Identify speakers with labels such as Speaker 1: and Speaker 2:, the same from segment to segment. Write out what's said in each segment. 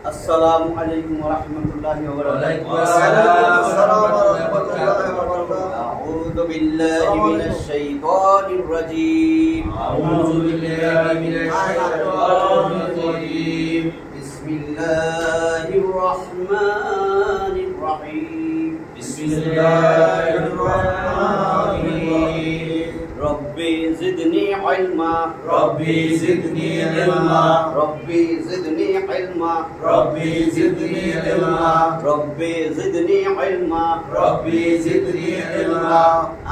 Speaker 1: আসসালামু আলাইকুম ওয়া রাহমাতুল্লাহি ওয়া বারাকাতুহু।
Speaker 2: ওয়া আলাইকুম আসসালাম ওয়া রাহমাতুল্লাহি ওয়া বারাকাতুহু।
Speaker 1: আউযু বিল্লাহি মিনাশ শাইতানির রাজীম।
Speaker 2: আউযু বিল্লাহি মিনাশ শাইতানির রাজীম।
Speaker 1: বিসমিল্লাহির রাহমানির রাহিম।
Speaker 2: বিসমিল্লাহির রাহমানির রাহিম।
Speaker 1: রব্বি জিদনি ইলমা।
Speaker 2: রব্বি জিদনি ইলমা।
Speaker 1: রব্বি জিদনি ইলমা।
Speaker 2: রব্বি জিদনি ইলমা।
Speaker 1: রব্বি জিদনি ইলমা।
Speaker 2: রব্বি জিদনি ইলমা।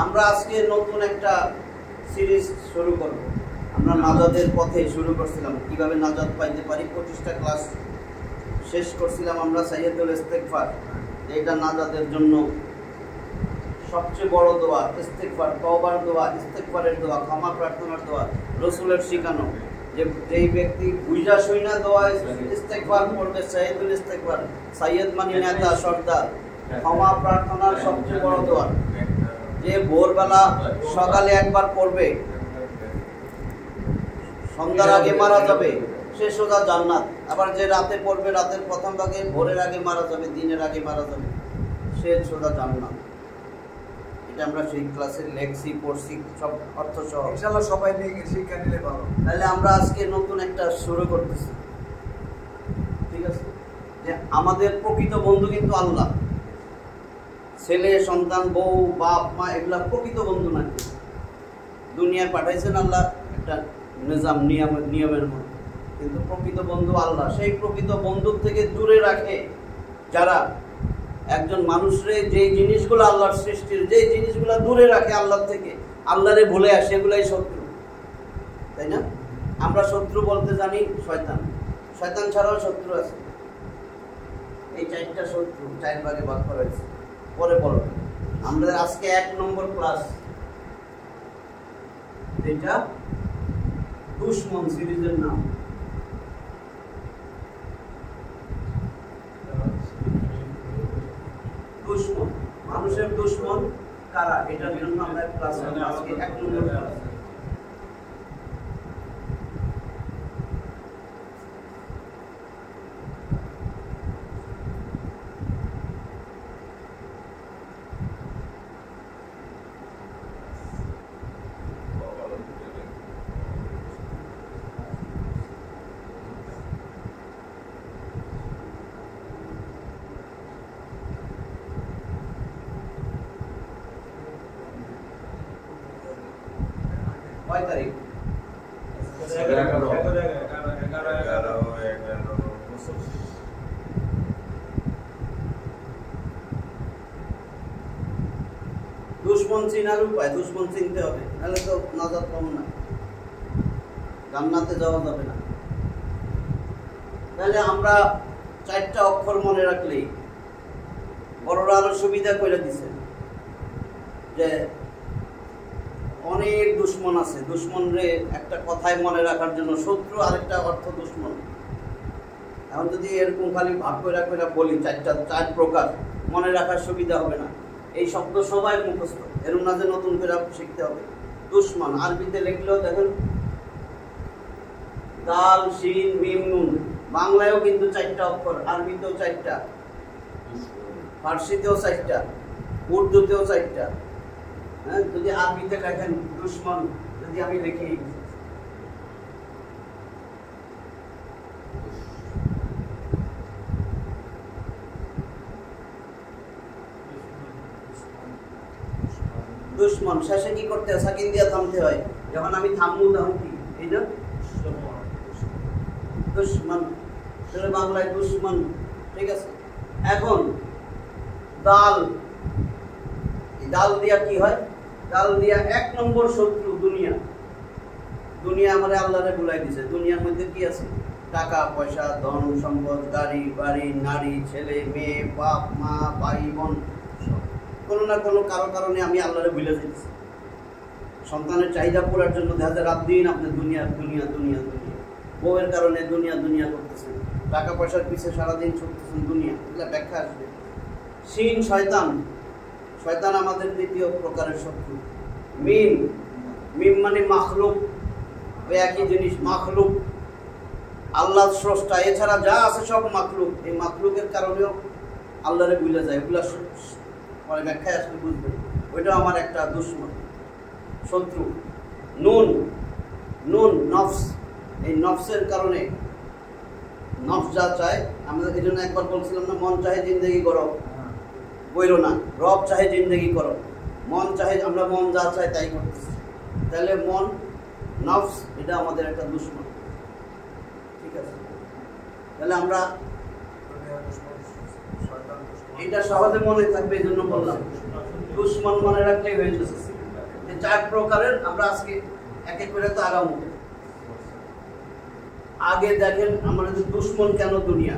Speaker 1: আমরা আজকে নতুন একটা সিরিজ শুরু করব। আমরা নাজাতের পথে শুরু করছিলাম, কিভাবে নাজাত পাইতে পারি। 25টা ক্লাস শেষ করছিলাম আমরা সাইয়্যিদুল ইস্তিগফার। এটা নাজাতের জন্য সবচেয়ে বড় দোয়া ইস্তিগফার, তওবার দোয়া, ইস্তিগফারের দোয়া, ক্ষমা প্রার্থনার দোয়া। রাসূলের শিখানো যে যেই ব্যক্তি বুঝা শুইনা দোয়া ইস্তিগফার করবে, সাইয়্যিদুল ইস্তিগফার, সাইয়্যিদ মানে নেতা সর্দার, ক্ষমা প্রার্থনার সবচেয়ে বড় দোয়া। যে ভোরবেলা সকালে একবার পড়বে, সন্ধ্যার আগে মারা যাবে, সে সোজা জান্নাত। আবার যে রাতে পড়বে, রাতের প্রথম ভাগে, ভোরের আগে মারা যাবে, দিনের আগে মারা যাবে, সে সোজা জান্নাত। এটা আমরা সেই ক্লাসে লেখছি, পড়ছি, সব অর্থ সহ।
Speaker 2: ইনশাআল্লাহ সবাই নিয়ে শিক্ষা নিলে ভালো।
Speaker 1: তাহলে আমরা আজকে নতুন একটা শুরু করতেছি, ঠিক আছে? যে আমাদের প্রকৃত বন্ধু কিন্তু আল্লাহ। ছেলে, সন্তান, বউ, বাপ, মা এগুলা প্রকৃত বন্ধু নাকি? দুনিয়ায় পাঠাইছেন আল্লাহ একটা নিজাম, নিয়মের মধ্যে, কিন্তু প্রকৃত বন্ধু আল্লাহ। সেই প্রকৃত বন্ধুর থেকে দূরে রাখে যারা একজন মানুষরে, যে জিনিসগুলো আল্লাহর সৃষ্টির, যে জিনিসগুলো দূরে রাখে আল্লাহ থেকে, আল্লাহরে ভুলে আসে, সেগুলাই শত্রু, তাই না? আমরা শত্রু বলতে জানি শয়তান। শয়তান ছাড়াও শত্রু আছে। এই 4টা শত্রু 4 ভাগে ভাগ করা হয়েছে। পরে বলো। আমরা আজকে 1 নম্বর ক্লাস, যেটা দুশমন সিরিজের নাম। দুশমন, মানুষের দুশমন কারা, এটার জন্য আমরা ক্লাস আজকে 1 নম্বর ক্লাস। কয় তারিখ?
Speaker 2: 11
Speaker 1: দুশমন চিনার উপায়, দুশমন চিনতে হবে, নাহলে তো নাজাত পাবো না, জান্নাতে যাওয়া যাবে না। তাহলে আমরা 4টা অক্ষর মনে রাখলেই, বড়রা আরো সুবিধা করে দিছে যে অনেক দুশমন আছে। দুশমন রে একটা কথায় মনে রাখার জন্য, শত্রু আরেকটা অর্থ দুশমন। এখন যদি এরকম খালি ভাগ করে বলি 4 প্রকার, মনে রাখার সুবিধা হবে না। এই শব্দ সবাই মুখস্থ, এরকম না যে নতুন করে শিখতে হবে। দুশমন আরবিতে লিখলেও দেখেন দাল, শিন, মিম, নুন। বাংলায়ও কিন্তু 4টা অক্ষর, আরবিতেও 4টা, ফার্সিতেও 4টা, উর্দুতেও 4টা। হ্যাঁ, যদি আরবিতে লেখেন দুশমন, যদি আমি লিখি দুশমন, শেষে কি করতে হয়? সাকিন দিয়ে থামতে হয়। যখন আমি থামবো তখন কি, এই না দুশমন, তাহলে বাংলায় দুশমন, ঠিক আছে? এখন দাল, ডাল দিয়া কি হয়? ডাল দিয়া 1 নম্বর শত্রু দুনিয়া। দুনিয়া আমাদের আল্লাহরে ভুলাই দিছে। দুনিয়ার মধ্যে কি আছে? টাকা পয়সা, ধন সম্পদ, গাড়ি বাড়ি, নারী, ছেলে মেয়ে, বাপ মা, ভাই বোন, কোনো না কোনো কারণে আমি আল্লাহরে ভুলে যাচ্ছি। সন্তানের চাহিদা পূরার জন্য দেখা যায় রাত দিন আপনি দুনিয়া দুনিয়া দুনিয়া দুনিয়া, বউয়ের কারণে দুনিয়া দুনিয়া করতেছেন, টাকা পয়সার পিছিয়ে সারাদিন ছুটতেছেন, দুনিয়া। এগুলা ব্যাখ্যা আসবে। শিন শয়তান, শয়তান আমাদের 2য় প্রকারের শত্রু। মিম, মিম মানে মাখলুক, ওই একই জিনিস, মাখলুক। আল্লাহ স্রষ্টা, এছাড়া যা আছে সব মাখলুক। এই মাখলুকের কারণেও আল্লাহরে ভুলে যায়। ওগুলা পরে ব্যাখ্যায় আসলে বুঝবে। ওইটা আমার একটা দুশ্মন, শত্রু। নুন নুন নফস, এই নফসের কারণে নফস যা চায়, আমরা এই জন্য একবার বলছিলাম না, মন চাহে জিন্দেগি করো, বইরো না, রব চাহে জিন্দেগি করো। মন চাহে, আমরা মন যা চাই তাই করতেছি। তাহলে মন, নফস, এটা আমাদের একটা দুশ্মন। ঠিক আছে, তাহলে আমরা এটা সহজে মনে থাকবে, এই জন্য বললাম দুশ্মন মনে রাখলেই হয়ে যাচ্ছে। এই 4 প্রকারের আমরা আজকে এক এক করে তো আগামো। আগে দেখেন আমাদের দুশ্মন কেন দুনিয়া।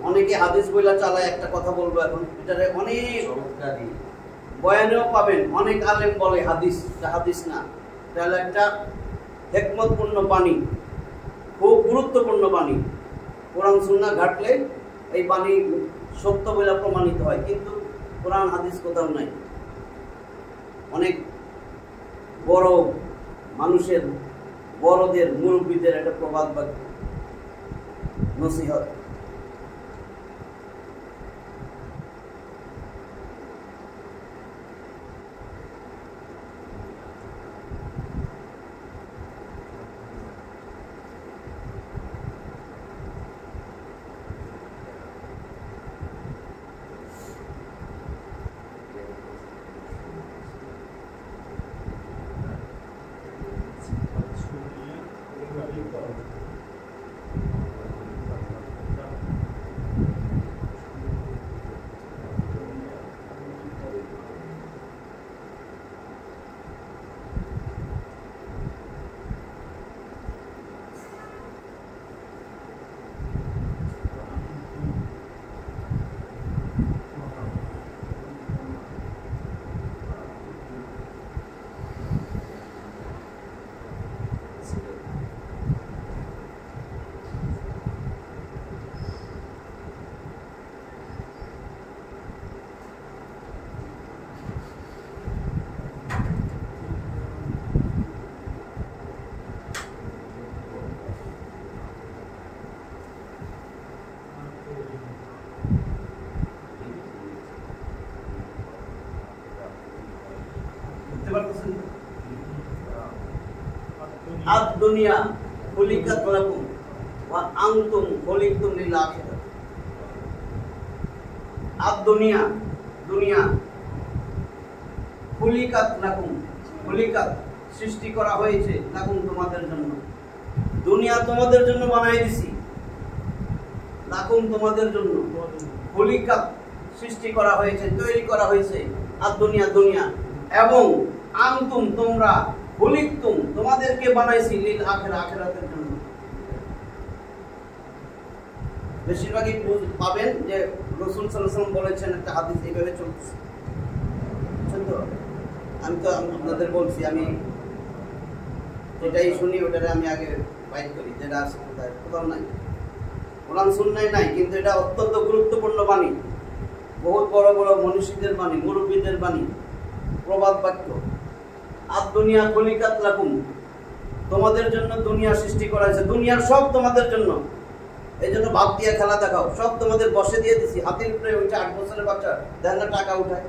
Speaker 1: অনেকে হাদিস বইলা চালায়, একটা কথা বলবো এখন, এটারে অনেক বয়ানেও পাবেন, অনেক আলেম বলে হাদিস, হাদিস না, তাহলে একটা হিকমতপূর্ণ বাণী, খুব গুরুত্বপূর্ণ বাণী। কোরআন সুন্নাহ ঘাটলে এই বাণী সত্য বলে প্রমাণিত হয়, কিন্তু কোরআন হাদিস কোথাও নাই। অনেক বড় মানুষের, বড়দের, মুরব্বীদের একটা প্রবাদ বাক্য, নসিহত। দুনিয়া খুলিকাত লাকুম ওয়া আনতুম খুলিকতুম লিল আখিরাহ। দুনিয়া, দুনিয়া খুলিকাত লাকুম, খুলিকাত সৃষ্টি করা হয়েছে, লাকুম তোমাদের জন্য। দুনিয়া তোমাদের জন্য বানাই দিছি, লাকুম তোমাদের জন্য। খুলিকাত সৃষ্টি করা হয়েছে, তৈরি করা হয়েছে। আর দুনিয়া, দুনিয়া, এবং আনতুম তোমরা, খুলিকতুম তোমাদেরকে বানাইছি, লিল আখিরাহ আখিরাতের জন্য। বেশিরভাগই পাবেন যে রাসূল সাল্লাল্লাহু আলাইহি ওয়াসাল্লাম বলেছেন, একটা হাদিস এইভাবে চলতেছে। আমি তো আপনাদের বলছি, আমি যেটাই শুনি ওটারে আমি আগে বাইট করি, যেটা আছে কোথায়, কোথাও নাই, কোরআন সুন্নাহ নাই, কিন্তু এটা অত্যন্ত গুরুত্বপূর্ণ বাণী। বহুত বড় বড় মনীষীদের বাণী, মুরব্বীদের বাণী, প্রবাদ বাক্য। আর দুনিয়া খুলিকাত লাকুম, তোমাদের জন্য দুনিয়া সৃষ্টি করা হয়েছে। দুনিয়ার সব তোমাদের জন্য। এই জন্য ভাব দিয়ে খেলা দেখাও, সব তোমাদের বসে দিয়ে দিছি। হাতির উপরে ওইটা 8 বছরের বাচ্চা দেখেন না, টাকা উঠায়,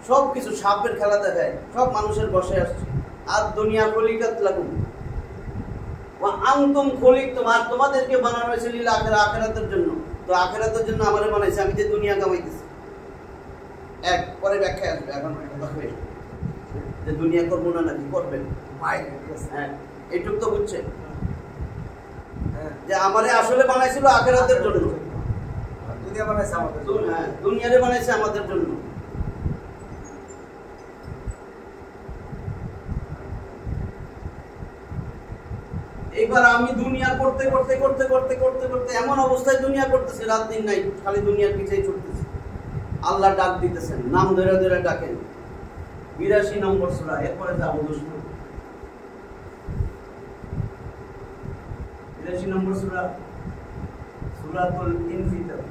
Speaker 1: সব কিছু সাপের খেলা দেখায়, সব মানুষের বসে আসছে। আর দুনিয়া খুলিকাত লাকুম ওয়া আনতুম খুলিকতুম, আর তোমাদেরকে বানানো হয়েছে লিল আখিরাহ আখিরাতের জন্য। তো আখিরাতের জন্য আমারে বানাইছে, আমি যে দুনিয়া কামাইতেছি। এক পরে ব্যাখ্যা আসবে, এখন যে দুনিয়া করবো না, নাকি করবেন? হ্যাঁ, এইটুক তো বুঝছেন যে আমারে আসলে বানাইছিল আখিরাতের জন্য, দুনিয়া বানাইছে আমাদের জন্য। হ্যাঁ, দুনিয়ারে বানাইছে আমাদের জন্য। এইবার আমি দুনিয়া করতে করতে করতে করতে করতে করতে এমন অবস্থায় দুনিয়া করতেছি, রাত দিন নাই, খালি দুনিয়ার পিছেই ছুটতেছি। আল্লাহ ডাক দিতেছেন, নাম ধরে ধরে ডাকেন। 82 নম্বর সূরা, এরপরে যাবো দুশ্মন। 82 নম্বর সূরা, সূরাতুল ইনফিতার।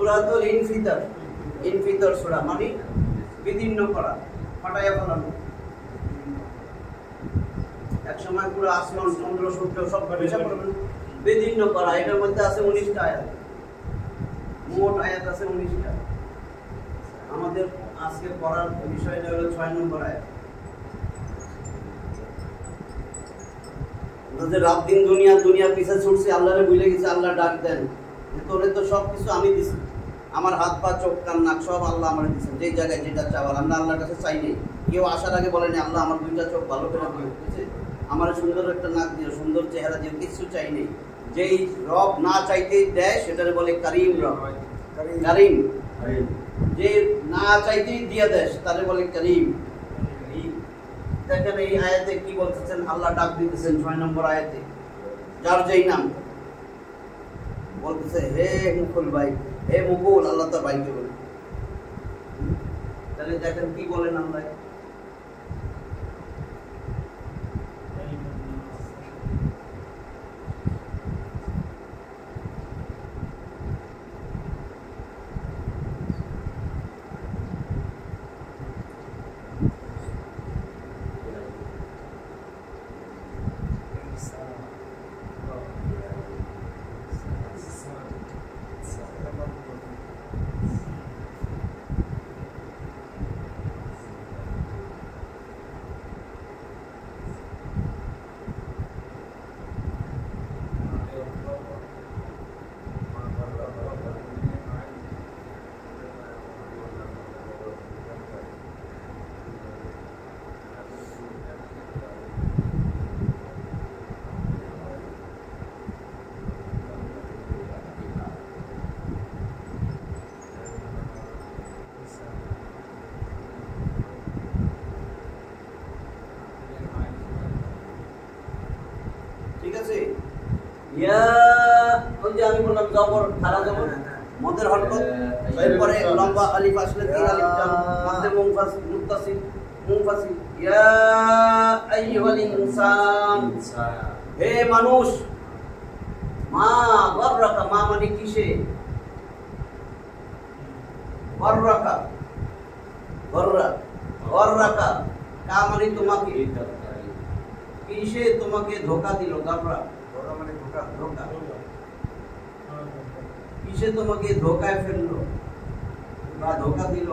Speaker 1: সূরাতুল ইনফিতর সূরা মানে বিদীর্ণ করা, ফাটাইয়া ফেলানো। এক সময় পুরো আসমান চন্দ্র সূর্য সব ভেসে পড়বে, বিদীর্ণ করা। এটার মধ্যে আছে 19টা আয়াত, মোট আয়াত আছে 19টা। আমাদের আজকে পড়ার বিষয়টা হলো 6 নম্বর আয়াত। যে রাত দিন দুনিয়া পিছে ছুটছে, আল্লাহরে ভুলে গেছে। আল্লাহ ডাক দেন, তোরে তো সব কিছু আমি দিছি, আমার হাত পা চোখ কান নাক সব আল্লাহ আমার দিচ্ছেন। যেই জায়গায় যেটা চাওয়ার আমরা আল্লাহর কাছে চাই নেই। কেউ আসার আগে বলেনি আল্লাহ আমার 2টা চোখ ভালো করে দিও, বুঝছে, আমার সুন্দর একটা নাক দিও, সুন্দর চেহারা দিও, কিছু চাই নেই। যেই রব না চাইতেই দেয় সেটারে বলে কারিম রব। কারিম যে না চাইতেই দিয়ে দেয় তারে বলে কারিম। দেখেন এই আয়াতে কি বলতেছেন, আল্লাহ ডাক দিতেছেন 6 নম্বর আয়াতে। যার যেই নাম বলতেছে, হে মুকুল ভাই, হে মুকুল, আল্লাহ তার ভাইকে বলে। তাহলে দেখেন কি বলেন আল্লাহ, ঠিক আছে। ইয়া ওই যে আমি বললাম জবর, খারা জবর, মদের হরকত, এরপরে লম্বা আলিফ আসলে 3 আলিফ টান, মধ্যে মুনফাসিল। ইয়া আইয়ুহাল ইনসান, হে মানুষ, মা গররাকা, মা মানে কিসে, গররাকা, গররাকা, কা মানে তোমাকে, কিসে তোমাকে ধোঁকা দিল, গররা মানে ধোঁকা, কিসে তোমাকে ধোঁকায় ফেললো বা ধোঁকা দিল।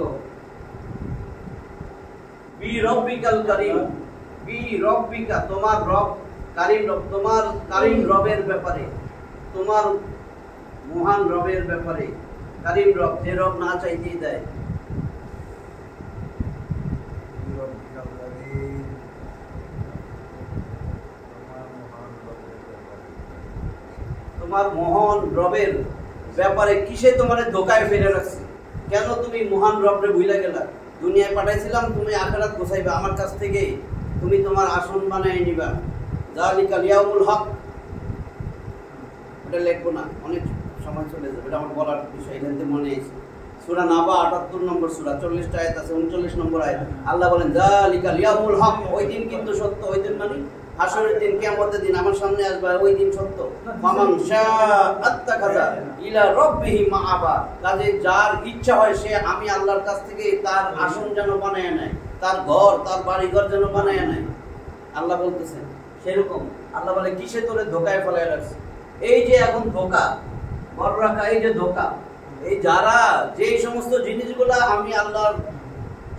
Speaker 1: বি রব্বিকাল কারীম, বি রব্বিকা, তোমার রব কারীম রব, তোমার কারীম রবের ব্যাপারে, তোমার মহান রবের ব্যাপারে। কারীম রব, যে রব না চাইতেই দেয়। তোমার মহান রবের ব্যাপারে কিসে তোমারে ধোকায় ফেলে রাখছে? কেন তুমি মহান রবরে ভুলে গেলা? দুনিয়ায় পাঠাইছিলাম তুমি আখিরাত গোছাইবা, আমার কাছ থেকে তুমি তোমার আসন বানায় নিবা। যালিকাল ইয়াউমুল হক, এটা লিখবো না, অনেক সময় চলে যাবে, এটা আমার বলার বিষয়, এখান থেকে মনে আছে। সূরা নাবা 78 নম্বর সূরা, 40টা আয়াত আছে, 39 নম্বর আয়াত। আল্লাহ বলেন যালিকাল ইয়াউমুল হক, ওই দিন কিন্তু সত্য। ওই দিন মানে হাসরের দিন, কিয়ামতের দিন, আমার সামনে আসবে, ওই দিন সত্য। ফামান শাআত্তাখাযা ইলা রাব্বিহি মাআবা, কাজে যার ইচ্ছা হয় সে আমি আল্লাহর কাছ থেকে তার আসন যেন বানায় নেয়, তার ঘর, তার বাড়িঘর যেন বানায় নেয়। আল্লাহ বলতেছেন সেরকম। আল্লাহ বলে কিসে তোরে ধোকায় ফেলায় রাখছে? এই যে এখন ধোকা, বড় রাখা, এই যে ধোকা, এই যারা যে সমস্ত জিনিসগুলা আমি আল্লাহর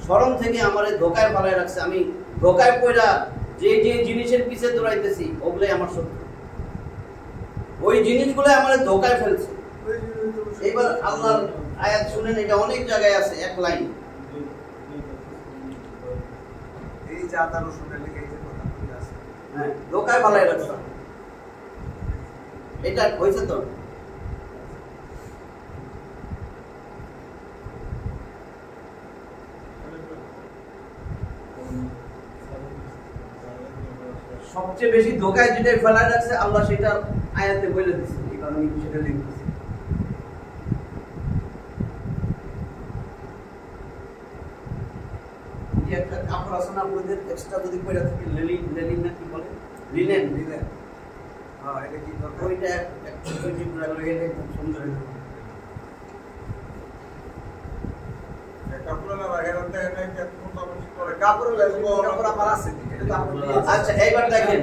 Speaker 1: স্মরণ থেকে আমারে ধোকায় ফেলায় রাখছে, আমি ধোকায় পড়া যে যে জিনিসের পিছে দৌড়াইতেছি ওগুলাই আমার শত্রু, ওই জিনিসগুলো আমারে ধোকায় ফেলছে। এইবার আল্লাহর আয়াত শুনেন, এটা অনেক জায়গায় আছে, এক লাইন।
Speaker 2: এই যে আদা রসুনের লেগে এই যে কথাগুলি আছে,
Speaker 1: হ্যাঁ, ধোকায় ফেলায় রাখছে। এটা হয়েছে তো। সবচেয়ে বেশি ধোকায় যেটা ফেলায় রাখছে আল্লাহ সেটা আয়াতে বলে দিচ্ছে, এই কারণে সেটা লিখতেছে। একটা কাপড় আছে না আপনাদের, এক্সট্রা যদি পয়লা থেকে লেলিন না কি বলে, লিনেন,
Speaker 2: হ্যাঁ, এটা কি দরকার?
Speaker 1: ওইটা একটু খুব সুন্দর। আচ্ছা এইবার দেখেন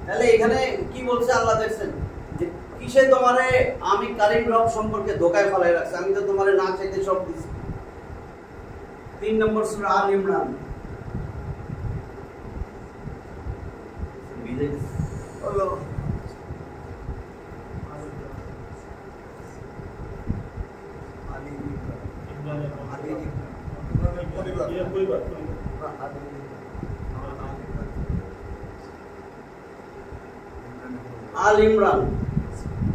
Speaker 1: তাহলে এখানে কি বলছে আল্লাহ দেখছেন যে কিসে তোমারে আমি কারিম রব সম্পর্কে ধোকায় ফেলাই রাখছি, আমি তো তোমারে না চাইতে সব দিচ্ছি। 3 নম্বর সূরা আল ইমরান। আল ইমরান,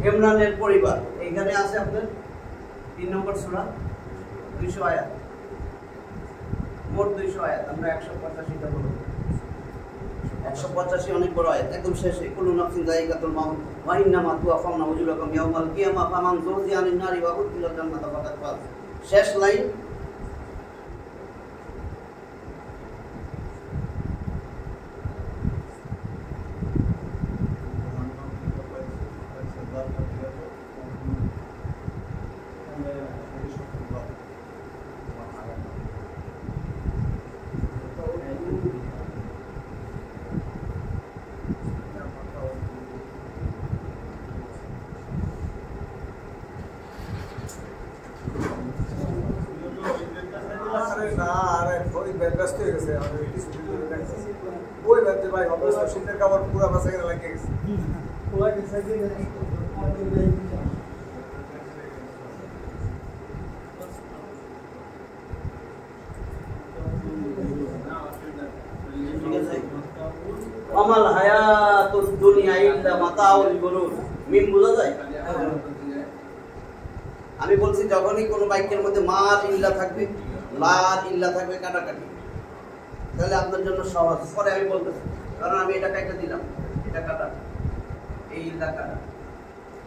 Speaker 1: ইমরানের পরিবার, এখানে আছে আপনার 3 নম্বর সূরা, 200 আয়াত, মোট 200 আয়াত। আমরা 185টা বলবো, 185 অনেক বড় আয়াত, একদম শেষে কুল্লু নাফসিন যায়িকাতুল মাউত ওয়া ইন্নামা তুওয়াফাউনা উজুরাকুম ইয়াওমাল কিয়ামাহ ফামান যুযিয়া আনিন নারি ওয়া উদখিলাল জান্নাতা ফাকাদ ফাজ। শেষ লাইন
Speaker 2: শীতের কাপড় পুরো বাসা লাগিয়ে গেছে।
Speaker 1: আমাল হায়াতুদ দুনিয়া ইল্লা মাতাউল গুরুর। মিম বোঝা যায়? আমি বলছি যখনই কোনো বাক্যের মধ্যে মাল ইল্লা থাকবে, লাল ইল্লা থাকবে, কাটাকাটি, তাহলে আপনার জন্য সহজ। পরে আমি বলতেছি, কারণ আমি এটা কাটা দিলাম, এটা কাটা, এই ইল্লা কাটা।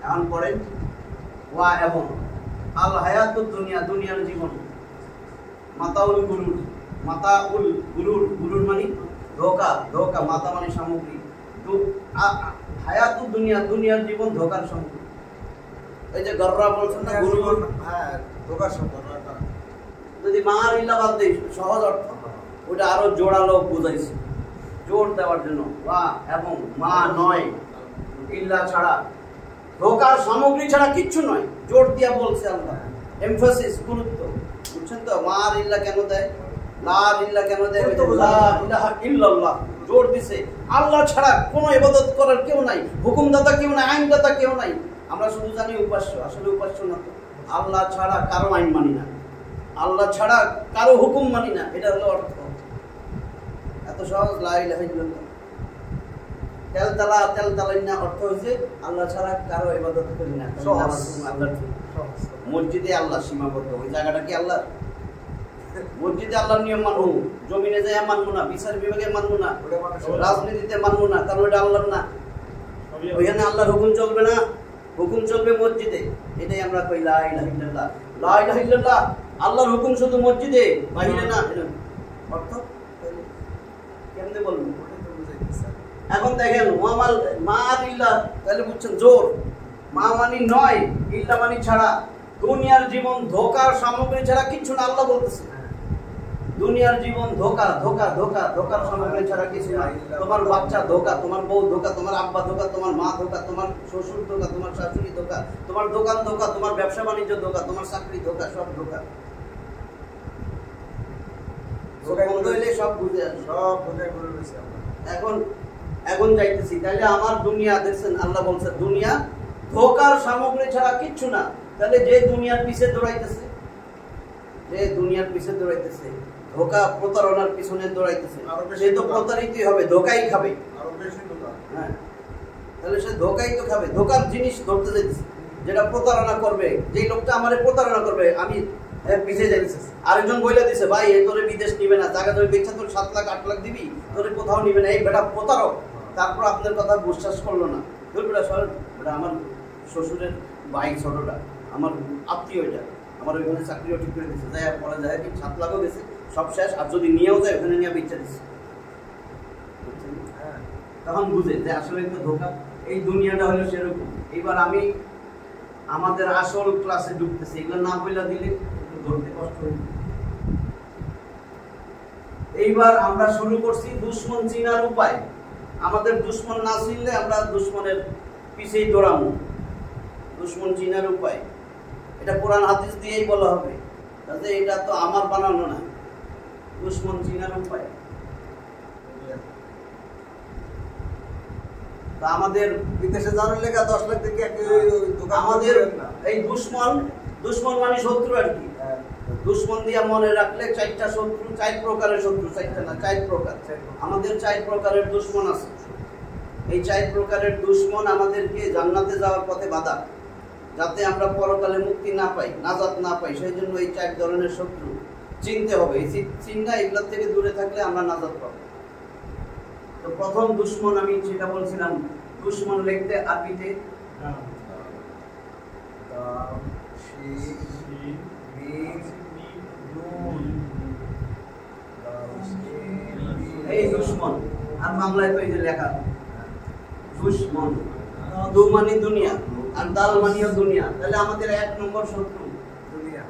Speaker 1: এখন পরে ওয়া এবং আল হায়াতুদ দুনিয়া, দুনিয়ার জীবন, মাতাউল গুরুর, মাতাউল গুরুর, গুরুর মানে ধোকা, ধোকা, মাতা মানে সামগ্রী, হায়াতুদ দুনিয়া, দুনিয়ার জীবন ধোকার সামগ্রী। এই যে গররা বলছেন না গুরুর,
Speaker 2: হ্যাঁ ধোকার সম্পর্ক।
Speaker 1: যদি মার ইল্লা বাদ দেই সহজ অর্থ, ওটা আরো জোড়ালো বুঝাইছে, জোর দেওয়ার জন্য। ওয়া এবং মা নয়, ইল্লা ছাড়া, ধোকার সামগ্রী ছাড়া কিচ্ছু নয়, জোর দিয়া বলছে আল্লাহ, এমফাসিস, গুরুত্ব। বুঝছেন তো? মার ইল্লা কেন দেয়, লাল ইল্লা কেন দেয়? লা ইলাহা ইল্লাল্লাহ, জোর দিছে আল্লাহ ছাড়া কোনো ইবাদত করার কেউ নাই, হুকুমদাতা কেউ নাই, আইনদাতা কেউ নাই। আমরা শুধু জানি উপাস্য, আসলে উপাস্য না তো। আল্লাহ ছাড়া কারো আইন মানি না, আল্লাহ ছাড়া কারো হুকুম মানি না, এটা হলো অর্থ। এত সহজ, লা ইলাহা ইল্লাল্লাহ। তেলতালা, তেলতালাইনা অর্থ হইছে আল্লাহ ছাড়া কারো ইবাদত করি না, আল্লাহ। মসজিদে আল্লাহ সীমাবদ্ধ, ওই জায়গাটা কি আল্লাহ? মসজিদে আল্লাহর নিয়ম মানবো, জমিনে যায় মানবো না, বিচার বিভাগে মানবো না, রাজনীতিতে মানবো না, কারণ ওইটা আল্লাহর না। ওইখানে আল্লাহর হুকুম চলবে না, হুকুম চলবে মসজিদে। এটাই আমরা কই লা ইলাহা ইল্লাল্লাহ। লা ইলাহা ইল্লাল্লাহ, আল্লাহর হুকুম শুধু মসজিদে, বাইরে না। অর্থ কেমনে বলবো? এখন দেখেন ওয়ামাল মা ইল্লা, তাহলে বুঝছেন জোর, মা মানি নয়, ইল্লা মানি ছাড়া, দুনিয়ার জীবন ধোকার সামগ্রী ছাড়া কিচ্ছু না, আল্লাহ বলতেছে। দুনিয়ার জীবন ধোকা, ধোকা, ধোকা, ধোকার সামগ্রী ছাড়া কিছু না। তোমার বাচ্চা ধোকা, তোমার বউ ধোকা, তোমার আব্বা ধোকা, তোমার মা ধোকা, তোমার শ্বশুর ধোকা, তোমার শাশুড়ি ধোকা, তোমার দোকান ধোকা, তোমার ব্যবসা বাণিজ্য ধোকা, তোমার চাকরি ধোকা, সব ধোকা। বন্ধ হইলে সব বুঝে আসে,
Speaker 2: সব বোঝাই করে রয়েছে।
Speaker 1: এখন এখন যাইতেছি, তাহলে আমার দুনিয়া দেখছেন আল্লাহ বলছে দুনিয়া ধোকার সামগ্রী ছাড়া কিচ্ছু না। তাহলে যে দুনিয়ার পিছে দৌড়াইতেছে, যে দুনিয়ার পিছে দৌড়াইতেছে, ধোকা প্রতারণার পিছনে দৌড়াইতেছে, সে তো প্রতারিতই হবে, ধোকাই খাবে। হ্যাঁ, তাহলে সে ধোকাই তো খাবে, ধোকার জিনিস ধরতে যাইতেছে, যেটা প্রতারণা করবে। যেই লোকটা আমারে প্রতারণা করবে, আমি পিছিয়ে যাইতেছে। আরেকজন বইলে দিছে, ভাই এ তোরে বিদেশ নিবে না, জায়গা ধরে বেচা তোর 7 লাখ 8 লাখ দিবি, তোরে কোথাও নিবে না, এই বেটা প্রতারক। তারপর আপনার কথা বিশ্বাস করলো না, বেটা আমার শ্বশুরের ভাই ছোটটা, আমার আত্মীয়, এটা আমার ওইখানে চাকরিও ঠিক করে দিচ্ছে, যাই পরে যায় 7 লাখও গেছে, সব শেষ। আর যদি নিয়েও যায় ওখানে নিয়ে বেচা দিচ্ছে, তখন বুঝে যে আসলে একটা ধোকা। এই দুনিয়াটা হলো সেরকম। এবার আমি আমাদের আসল ক্লাসে ঢুকতেছি, এগুলো না বইলা দিলে ধরতে কষ্ট হইবে। এইবার আমরা শুরু করছি দুশমন চিনার উপায়। আমাদের দুশমন না চিনলে আমরা দুশমনের পিছেই দৌড়াবো। দুশমন চিনার উপায় এটা কোরআন হাদিস দিয়েই বলা হবে, তাতে এটা তো আমার বানানো না। দুশমন চিনার উপায় তা আমাদের
Speaker 2: বিদেশে যাওয়ার লেখা 10 লাখ থেকে
Speaker 1: আমাদের এই দুশমন মানে শত্রু আর কি। দুশমন দিয়া মনে রাখলে 4টা শত্রু, 4 প্রকারের শত্রু, 4টা না 4 প্রকার। আমাদের 4 প্রকারের দুশমন আছে। এই 4 প্রকারের দুশমন আমাদেরকে জান্নাতে যাওয়ার পথে বাধা, যাতে আমরা পরকালে মুক্তি না পাই, নাজাত না পাই। সেই জন্য এই 4 ধরনের শত্রু চিনতে হবে। এই চিন্তা এগুলোর থেকে দূরে থাকলে আমরা নাজাত পাবো। তো প্রথম দুশমন আমি যেটা বলছিলাম, দুশমন লিখতে আরবিতে এই দুশমন, আর বাংলায় তো এই যে লেখা দুশমন, দু মানে দুনিয়া আর দাল মানিও দুনিয়া। তাহলে আমাদের 1 নম্বর শত্রু দুনিয়া।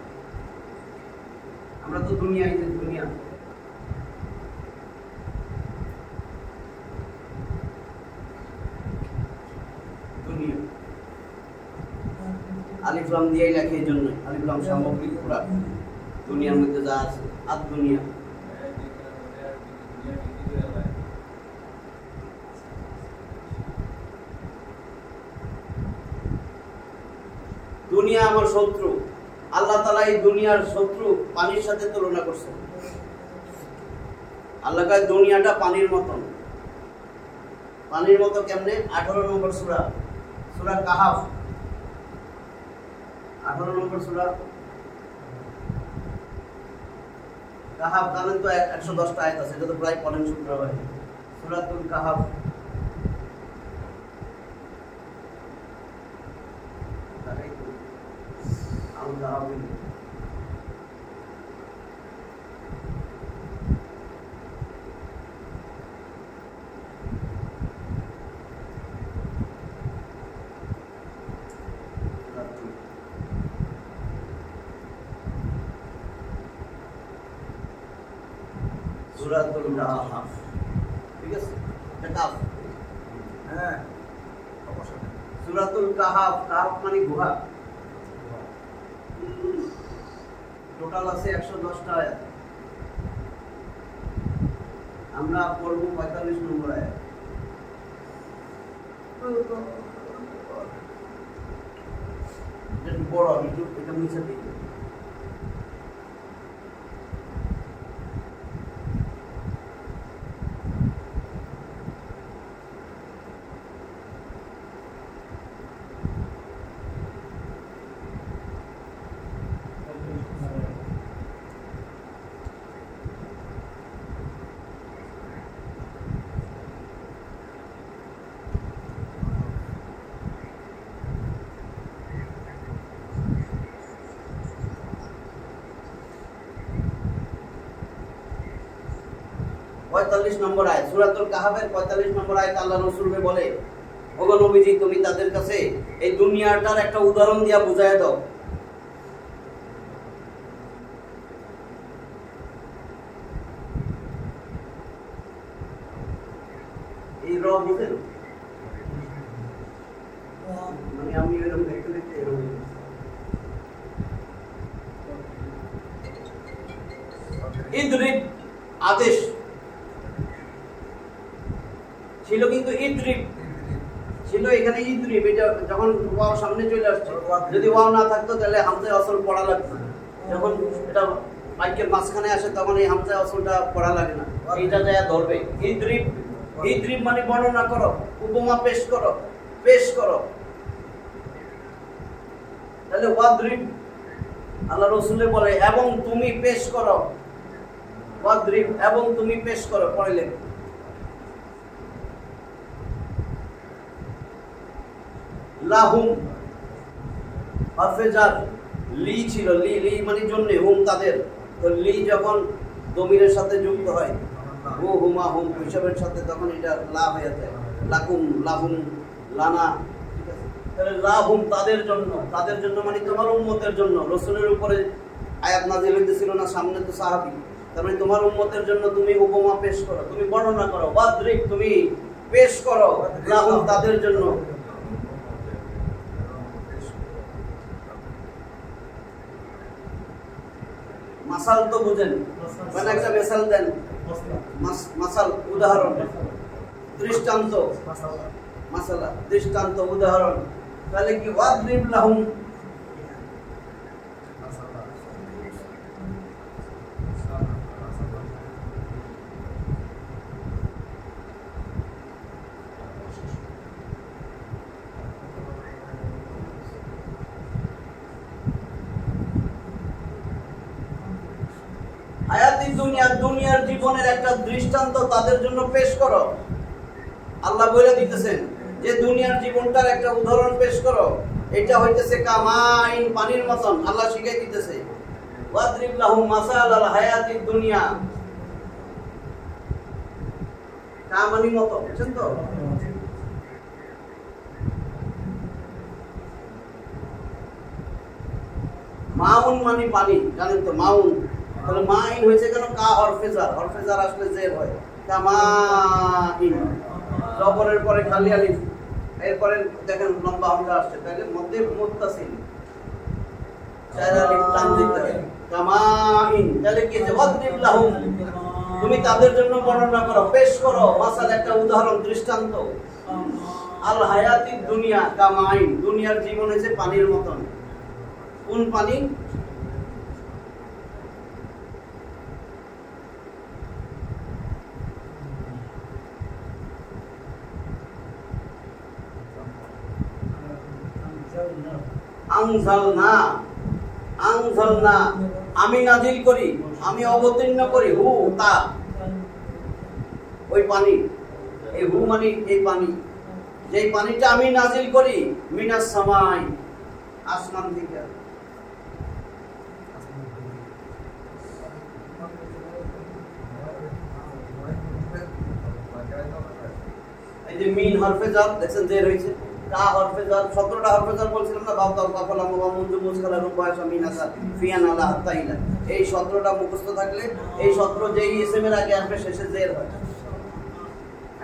Speaker 1: আমরা তো দুনিয়া, এই যে দুনিয়া। দুনিয়া আলিফ লাম দিয়েই লেখে, এই জন্য আলিফ লাম সামগ্রিক পুরা দুনিয়ার মধ্যে যা আছে আর দুনিয়া। দুনিয়া আমার শত্রু। আল্লাহ তাআলা এই দুনিয়ার শত্রু পানির সাথে তুলনা করছেন। আল্লাহ কয় দুনিয়াটা পানির মতন। পানির মতো কেমনে? 18 নম্বর সূরা, সূরা কাহাফ, 18 নম্বর সূরা কাহাফ। জানেন তো 110টা আয়াত আছে, এটা তো প্রায় পড়েন শুক্রবার। সূরাতুল কাহাফ, সূরাতুল কাহাফ, ঠিক আছে? এটা কাহাফ,
Speaker 2: হ্যাঁ।
Speaker 1: সূরাতুল কাহাফ। কাহাফ মানে গুহা। টোটাল আছে 110টা আয়াত। আমরা পড়ব 45 নম্বর আয়াত। এটা বড়, একটু এটা মুছে দিই। পঁয়তাল্লিশ নম্বর আয়াত, সূরাতুল কাহাফের 45 নম্বর আয়াত। আল্লাহ রাসূলকে বলে, ওগো নবীজি, তুমি তাদের কাছে এই দুনিয়াটার একটা উদাহরণ দিয়া বুঝায় দাও। এই র বুঝেন? মানে আমি এরকম দেখতে দেখতে এরকম ইদরিব আদেশ ছিল, কিন্তু ইদরিব ছিল এখানে। ইদরিব এটা যখন ওয়াও সামনে চলে আসছে, যদি ওয়াও না থাকতো তাহলে হামজায়ে আসল পড়া লাগতো। যখন এটা বাক্যের মাঝখানে আসে তখন এই হামজায়ে আসলটা পড়া লাগে না, এইটা যায় ধরবে। ইদরিব, ইদরিব মানে বর্ণনা করো, উপমা পেশ করো, পেশ করো। তাহলে ওয়াদরিব, আল্লাহ রাসূল বলে এবং তুমি পেশ করো। ওয়াদরিব এবং তুমি পেশ করো, পড়লেন। লাহুম হাফেজার, লি ছিল, লি লি মানে জন্য, হুম তাদের। তো লি যখন দমিরের সাথে যুক্ত হয়, ও হুমা হুম হিসাবের সাথে, তখন এটা লা হয়ে যায়। লাকুম, লাহুম, লানা, ঠিক আছে? তাহলে লাহুম তাদের জন্য, তাদের জন্য মানে তোমার উম্মতের জন্য, রাসূলের উপরে আয়াত নাযিল হইতেছিল না, সামনে তো সাহাবী, তার মানে তোমার উম্মতের জন্য তুমি উপমা পেশ করো, তুমি বর্ণনা করো, ওয়াদরিব তুমি পেশ করো লাহুম তাদের জন্য। মাসাল তো বুঝেন, মানে একটা মিসাল দেন, মাসাল উদাহরণ, দৃষ্টান্ত, মাসালা দৃষ্টান্ত উদাহরণ, তাহলে কি ওয়াদরিব লাহুম হায়াতি দুনিয়া, দুনিয়ার জীবনের একটা দৃষ্টান্ত তাদের জন্য পেশ করো। আল্লাহ বলে দিতেছেন যে দুনিয়ার জীবনটার একটা উদাহরণ পেশ করো, এটা হইতেছে কামাইন, পানির মতন। আল্লাহ শিখাই দিতেছে ওয়াদরিব লাহুম মাসালাল হায়াতিদ দুনিয়া, কামানির মতো, বুঝছেন তো? মাউন মানে পানি, জানেন তো মাউন, তাহলে মাইন হয়েছে কেন? কা হরফেজার, হরফেজার আসলে জের হয়, কামাইন, জবরের পরে খালি আলিফ, এরপরে দেখেন লম্বা হামজা আসছে, তাহলে মধ্যে মুত্তাসিল, চার আলিফ টান দিতে হয়, কামাইন। তাহলে কি যে ওয়াদরিব লাহুম, তুমি তাদের জন্য বর্ণনা করো, পেশ করো মাসাল, একটা উদাহরণ, দৃষ্টান্ত। আল হায়াতিদ দুনিয়া কামাইন, দুনিয়ার জীবন হয়েছে পানির মতন। কোন পানি? আনজালনা, আনজালনা আমি নাজিল করি, আমি অবতীর্ণ করি, হু তা, ওই পানি, এই হু মানে এই পানি, যেই পানিটা আমি নাজিল করি, মিনাস সামাই, আসমান থেকে। এই যে মিন হরফে জার দেখছেন জের হইছে, কা হরফে জার, 17টা হরফে জার বলছিলাম না, বাপ দাও কাফলা মুবা মুনজু মুসকালা রুবায়সা মিনাসা ফিয়ান আলা হাত্তাইলা, এই 17টা মুখস্থ থাকলে এই 17 যেই ইসমের আগে আসবে শেষে জের হয়।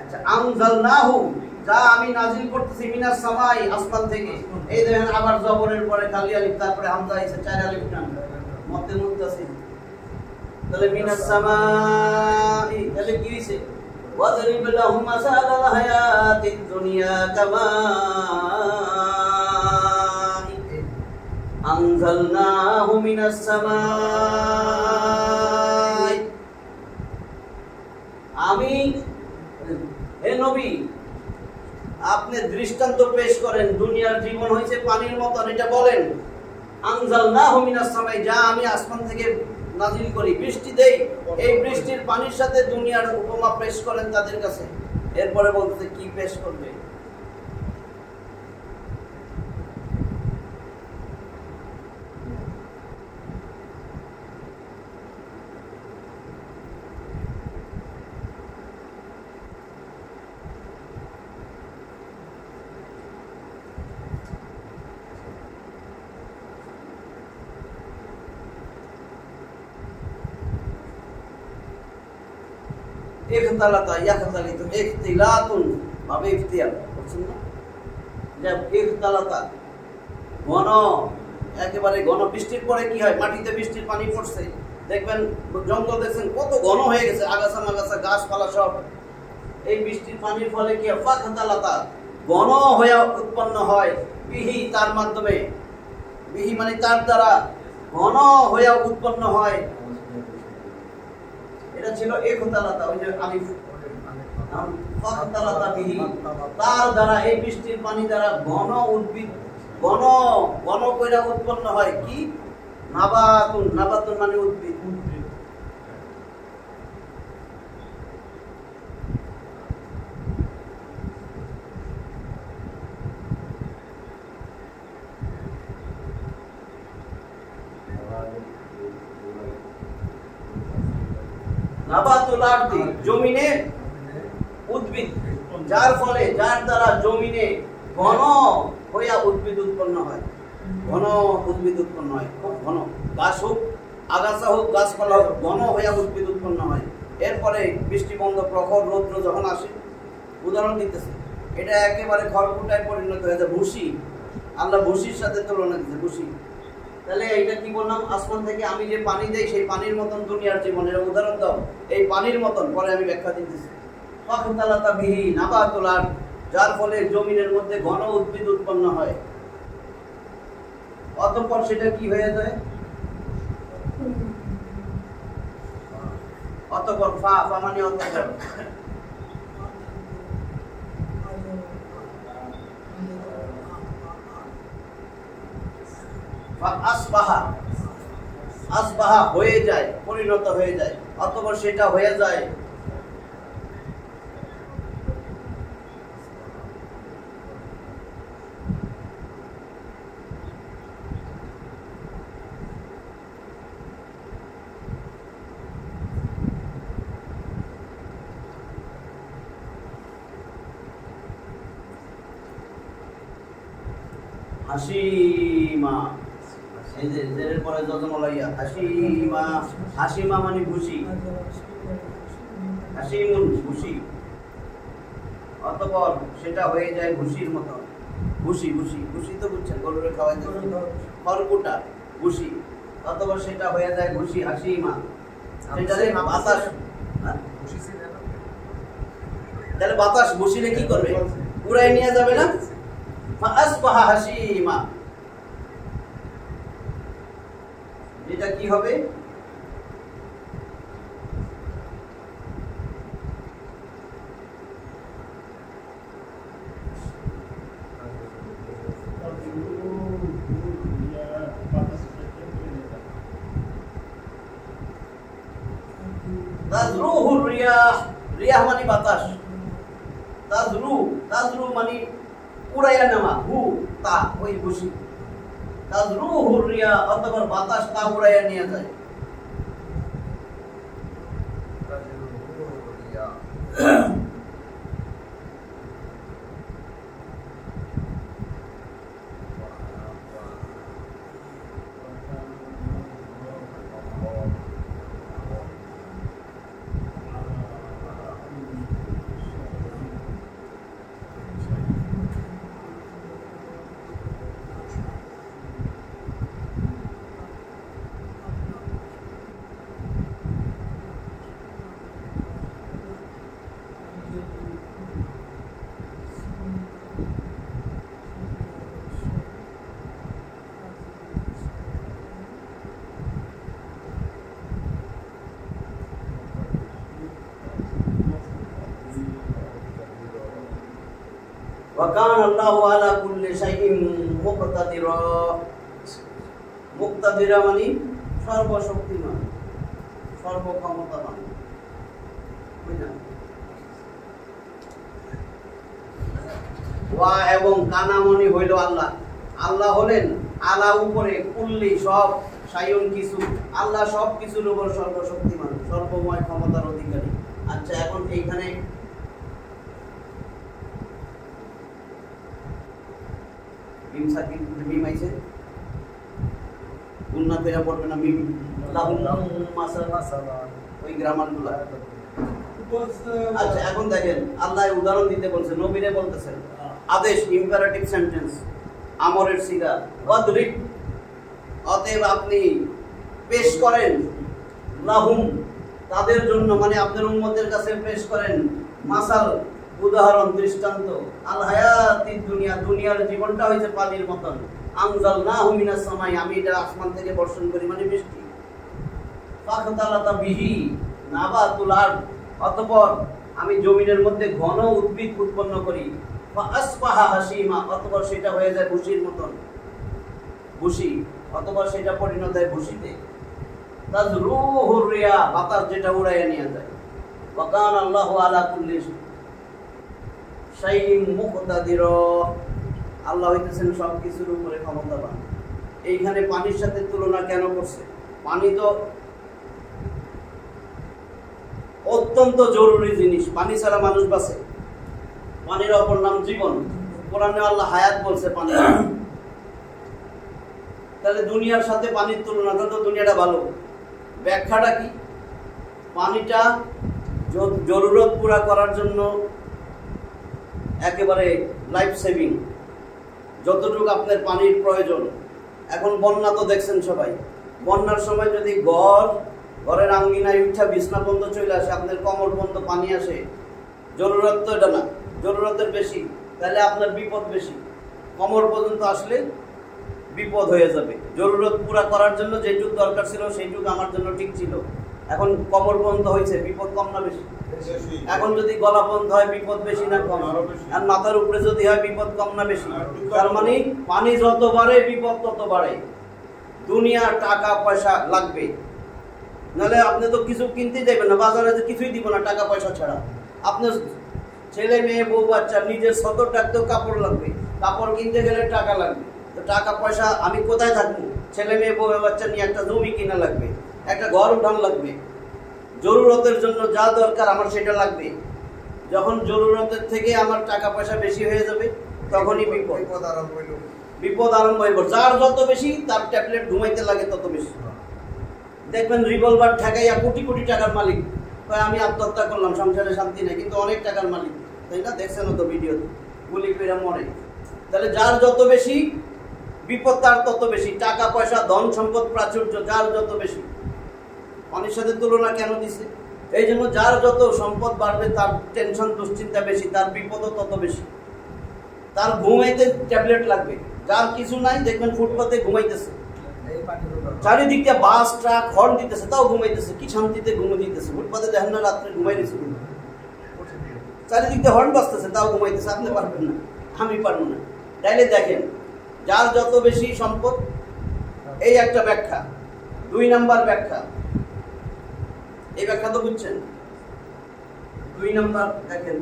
Speaker 1: আচ্ছা, আনজালনাহু, যা আমি নাজিল করতেছি, মিনাস সামাই, আসমান থেকে। এই দেখেন আবার জবরের পরে খালি আলিফ, তারপরে হামজা আইছে, চার আলিফ টান, মধ্যে মুত্তাসিল, তাহলে মিনাস সামাই, তাহলে কি হইছে? ওয়াদরিব লাহুম মাসালাল হায়াতিদ দুনিয়া কামাই আনজালনাহু মিনাস সামাই। আমি, হে নবী, আপনি দৃষ্টান্ত পেশ করেন, দুনিয়ার জীবন হয়েছে পানির মতন, এটা বলেন। আনজালনাহু মিনাস সামাই, যা আমি আসমান থেকে নাজিল করি, বৃষ্টি দেই, এই বৃষ্টির পানির সাথে দুনিয়ার উপমা পেশ করেন তাদের কাছে। এরপরে বলতেছে কি পেশ করবে? ইখতালাতা ইয়াখতালিতু, ইখতিলাতুন ভাবে ইখতিয়ার, বুঝছেন না? যে ইখতালাতা ঘন, একেবারে ঘন। বৃষ্টির পরে কি হয়? মাটিতে বৃষ্টির পানি পড়ছে, দেখবেন জঙ্গল দেখছেন কত ঘন হয়ে গেছে, আগাছা মাগাছা গাছপালা সব। এই বৃষ্টির পানির ফলে কি হয়? ফাখতালাতা, ঘন হয়ে উৎপন্ন হয়, বিহি, তার মাধ্যমে, বিহি মানে তার দ্বারা, ঘন হয়ে উৎপন্ন হয়। এটা ছিল ইখতালাতা, ওই যে আলিফ, ফাখতালাতা বিহি, তার দ্বারা, এই বৃষ্টির পানি দ্বারা ঘন উদ্ভিদ, ঘন ঘন কইরা উৎপন্ন হয় কি? নাবাতুন, নাবাতুন মানে উদ্ভিদ। নাবাতুল আরদি, জমিনে উদ্ভিদ, যার ফলে, যার দ্বারা জমিনে ঘন হইয়া উদ্ভিদ উৎপন্ন হয়, ঘন উদ্ভিদ উৎপন্ন হয়, খুব ঘন। গাছ হোক আগাছা হোক গাছপালা হোক ঘন হইয়া উদ্ভিদ উৎপন্ন হয়। এরপরে বৃষ্টি বন্ধ প্রখর রৌদ্র যখন আসে, উদাহরণ দিতেছে, এটা একেবারে খড়কুটায় পরিণত হয়ে যায়, ভুসি। আল্লাহ ভুসির সাথে তুলনা দিচ্ছে, ভুসি। তাহলে এইটা কি বললাম, আসমান থেকে আমি যে পানি দেই সেই পানির মতন দুনিয়ার জীবনের উদাহরণ দাও, এই পানির মতন। পরে আমি ব্যাখ্যা দিতেছি। ফাখতালাতা বিহি নাবাতুল আরদ, যার ফলে জমিনের মধ্যে ঘন উদ্ভিদ উৎপন্ন হয়। অতঃপর সেটা কি হয়ে যায়? অতঃপর ফা মানে অতঃপর, আসবাহা, আসবাহা হয়ে যায়, পরিণত হয়ে যায়। অতঃপর সেটা হয়ে যায় হাসিমা। এই যে জেরের পরে যজমলাইয়া, হাসিমা। হাসিমা মানে ভুসি, হাসিমুন ভুসি। অতঃপর সেটা হয়ে যায় ভুসির মতো। ভুসি, ভুসি, ভুসি তো বুঝছেন, গরুরে খাওয়াই খড়কুটা, ভুসি। অতঃপর সেটা হয়ে যায় ভুসি, হাসিমা। সেটারে বাতাস, তাহলে বাতাস ভুসিলে কি করবে? উড়াই নিয়ে যাবে না? ফাসবাহা হাসিমা, এটা কি হবে? তাজরুহুর রিয়াহ, রিয়াহ মানে বাতাস। তাজরু মানে উড়াইয়া নেওয়া, হু তা ওই ভুসি। তাজরুহুর রিয়াহ, অথবা বাতাস তা উড়াইয়া নিয়ে যায়। وكان الله على كل شيء مقتدرا। মুক্তাদিরা মানে সর্বশক্তিমান, সর্বক্ষমতাবান। ওয়া এবং কানামনি হইল আল্লাহ। আল্লাহ হলেন আলা উপরে, কুল্লি সব, সায়ন কিছু। আল্লাহ সব কিছুর উপর সর্বশক্তিমান, সর্বময় ক্ষমতার অধিকারী। আচ্ছা, এখন এইখানে মিম সাকিন মিম আইছে, গুন্না পেরা পড়বে না মিম। লাহুম মাসালা, ওই গ্রামারগুলো। আচ্ছা, এখন দেখেন আল্লাহ উদাহরণ দিতে বলছে, নবীরে বলতেছেন, আদেশ, ইম্পারেটিভ সেন্টেন্স, আমরের সিগা। ওয়াদরিব, অতএব আপনি পেশ করেন, লাহুম তাদের জন্য, মানে আপনার উম্মতের কাছে পেশ করেন, মাসাল উদাহরণ, দৃষ্টান্ত, আল হায়াতিদ দুনিয়া, দুনিয়ার জীবনটা হইছে পানির মতন। আনজালনাহু মিনাস সামাই, আমি এটা আসমান থেকে বর্ষণ করি, মানে বৃষ্টি। ফাখতালাতা বিহি নাবাতুল আরদ, অতঃপর আমি জমিনের মধ্যে ঘন উদ্ভিদ উৎপন্ন করি। ফাসবাহা হাসিমা, অতঃপর সেটা হয়ে যায় ভুসির মতন, ভুসি। অতঃপর সেটা পরিণত হয় ভুসিতে। তাজরুহুর রিয়াহ, বাতাস যেটা উড়াইয়া নিয়ে যায়। ওয়া কানা আল্লাহু আলা কুল্লি শাইইন মুকতাদিরা, আল্লাহ হইতেছেন সবকিছুর উপরে ক্ষমতাবান। এইখানে পানির সাথে তুলনা কেন করছে? পানি তো অত্যন্ত জরুরি জিনিস, পানি ছাড়া মানুষ বাঁচে। পানির অপর নাম জীবন। কোরআনে আল্লাহ হায়াত বলছে পানি। তাহলে দুনিয়ার সাথে পানির তুলনা, তো দুনিয়াটা ভালো। ব্যাখ্যাটা কি? পানিটা জরুরত পুরা করার জন্য একেবারে লাইফ সেভিং, যতটুকু আপনার পানির প্রয়োজন। এখন বন্যা তো দেখছেন সবাই, বন্যার সময় যদি ঘরের আঙ্গিনায় উঠা বিছনা বন্ধ চলে আসে, আপনার কোমর বন্ধ পানি আসে, জরুরত তো এটা না, জরুরতের বেশি, তাহলে আপনার বিপদ বেশি। কোমর পর্যন্ত আসলে বিপদ হয়ে যাবে। জরুরত পুরা করার জন্য যেটুক দরকার ছিল সেইটুক আমার জন্য ঠিক ছিল। এখন কোমর বন্ধ হয়েছে, বিপদ কম না বেশি? এখন যদি গলা বন্ধ হয় বিপদ বেশি না কম? আর মাথার উপরে যদি হয় বিপদ কম না বেশি? তার মানে পানি যত বাড়ে বিপদ তত বাড়ে। দুনিয়া টাকা পয়সা লাগবে, নাহলে আপনি তো কিছু কিনতে যাবেন না, বাজারে যে কিছুই দিব না টাকা পয়সা ছাড়া। আপনার ছেলে মেয়ে বউ বাচ্চা নিজের সদর ডাকতেও কাপড় লাগবে, কাপড় কিনতে গেলে টাকা লাগবে। তো টাকা পয়সা আমি কোথায় থাকবো? ছেলে মেয়ে বউ বাচ্চা নিয়ে একটা জমি কিনা লাগবে, একটা ঘর উঠান লাগবে। জরুরতের জন্য যা দরকার আমার সেটা লাগবে। যখন জরুরতের থেকে আমার টাকা পয়সা বেশি হয়ে যাবে তখনই বিপদ আরম্ভ হইব। যার যত বেশি তার ট্যাবলেট ঘুমাইতে লাগে তত বেশি। দেখবেন রিভলভার ঠেকাইয়া কোটি কোটি টাকার মালিক, আমি আত্মহত্যা করলাম, সংসারে শান্তি নেই, কিন্তু অনেক টাকার মালিক, তাই না? দেখছেন তো ভিডিওতে, গুলি করে মরে। তাহলে যার যত বেশি বিপদ তার তত বেশি। টাকা পয়সা ধন সম্পদ প্রাচুর্য যার যত বেশি। পানির সাথে তুলনা কেন দিছে? এই জন্য যার যত সম্পদ বাড়বে তার টেনশন দুশ্চিন্তা বেশি, তার বিপদও তত বেশি। তার ঘুমাইতে ট্যাবলেট লাগবে। যার কিছু নাই দেখবেন ফুটপাতে ঘুমাইতেছে, চারিদিক দিয়ে বাস ট্রাক হর্ন দিতেছে, তাও ঘুমাইতেছে। কি শান্তিতে ঘুমে দিতেছে। ফুটপাতে দেখেন না রাত্রে ঘুমাই দিচ্ছে, চারিদিক দিয়ে হর্ন বাজতেছে, তাও ঘুমাইতেছে। আপনি পারবেন না, আমি পারবো না। তাইলে দেখেন, যার যত বেশি সম্পদ, এই একটা ব্যাখ্যা। 2 নাম্বার ব্যাখ্যা, এই ব্যাখ্যা তো বুঝছেন। 2 নাম্বার দেখেন,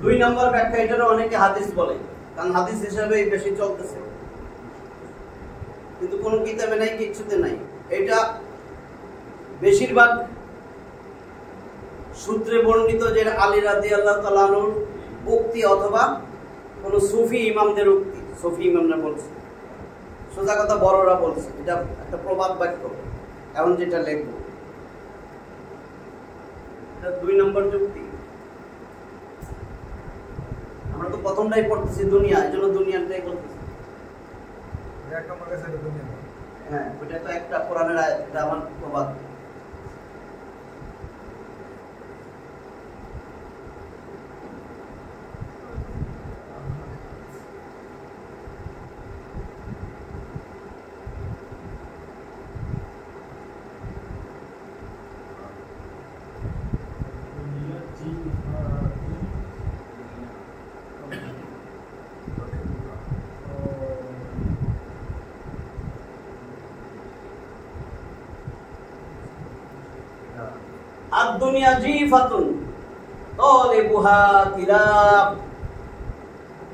Speaker 1: দুই নম্বর ব্যাখ্যা, এটারও অনেকে হাদিস বলে, কারণ হাদিস হিসাবে বেশি চলতেছে, কিন্তু কোনো কিতাবে নাই, কিচ্ছুতে নাই। এটা বেশিরভাগ সূত্রে বর্ণিত, যে আলী রাদিয়াল্লাহু তাআলা আনহুর উক্তি অথবা কোন সুফি ইমামদের উক্তি। সুফি ইমামরা বলছে, সোজা কথা বড়রা বলছে, এটা একটা প্রবাদ বাক্য। এখন যেটা লিখবো এটা 2 নম্বর যুক্তি। আমরা তো প্রথমটাই পড়তেছি দুনিয়া, এই জন্য দুনিয়াটাই বলতেছি। হ্যাঁ, ওইটা তো একটা কোরআনের আয়াত, এটা আমার প্রবাদ। الدنيا جيفة طالبها كلاب।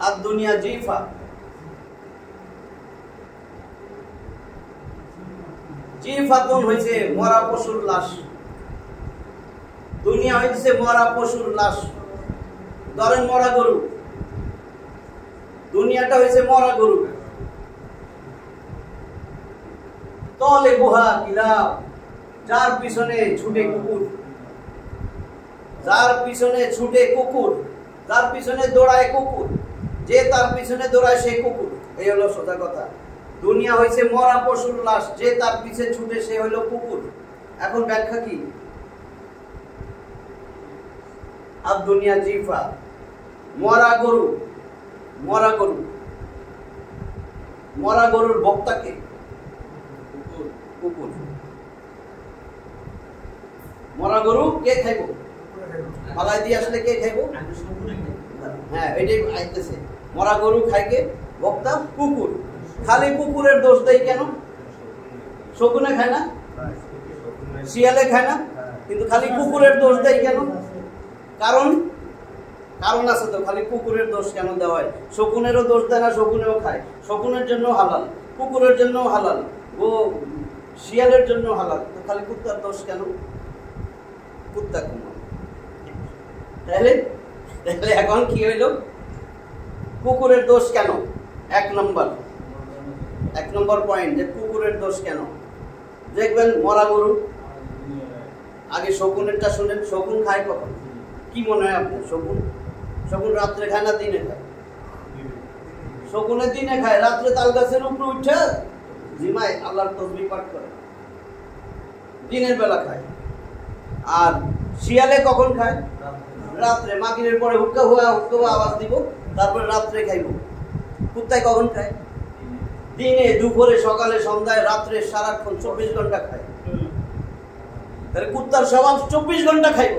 Speaker 1: الدنيا جيفة, জিফাতুন হইছে মরা পশুর লাশ। দুনিয়া হইছে মরা পশুর লাশ। ধরেন মরা গরু, দুনিয়াটা হইছে মরা গরু। তালিবুহা কিলাব, যার পিছনে ছুটে কুকুর, যার পিছনে ছুটে কুকুর, যার পিছনে দৌড়ায় কুকুর, যে তার পিছনে দৌড়ায় সেই কুকুর। এই হলো সোজা কথা। দুনিয়া হইছে মরা পশুর লাশ, যে তার পিছে ছুটে সে হলো কুকুর। এখন ব্যাখ্যা কি? আর দুনিয়া জিফা, মরা গরু, মরা গরু, মরা গরুর বক্তাকে কুকুর। মরা গরু কে খাইব? মালাই দিয়ে আসলে কে খাইব? হ্যাঁ, এটাই আইতেছে। মরা গরু খাইকে বক্তা কুকুর। খালি কুকুরের দোষ দেয় কেন? শকুনে খায় না, শিয়ালে খায় না, কিন্তু খালি কুকুরের দোষ দেয় কেন? কারণ আছে তো। খালি কুকুরের দোষ কেন দেওয়া হয়? শকুনেরও দোষ দেয় না, শকুনেও খায়, শকুনের জন্য হালাল, কুকুরের জন্য হালাল। ও শিয়ালের জন্য হালাল, তো খালি কুত্তার দোষ কেন? কুত্তা কুমার। তাহলে তাহলে এখন কি হইল? কুকুরের দোষ কেন? এক নম্বর পয়েন্ট, যে কুকুরের দোষ কেন। দেখবেন মরা গরু, আগে শকুনেরটা শুনেন। শকুন খায় কখন? কি মনে হয় আপনার? শকুন রাত্রে খায় না দিনে খায়? শকুনে দিনে খায়, রাত্রে তাল গাছের উপরে উঠে জিমায় আল্লাহর তসবিহ পাঠ করে, দিনের বেলা খায়। আর শিয়ালে কখন খায়? রাত্রে। মাগরিবের পরে হুক্কা হুয়া আওয়াজ দিব, তারপরে রাত্রে খাইব। কুত্তায় কখন খায়? দিনে, দুপুরে, সকালে, সন্ধ্যায়, রাত্রে, সারাক্ষণ 24 ঘন্টা খায়। তাহলে কুত্তার স্বভাব 24 ঘন্টা খাইব।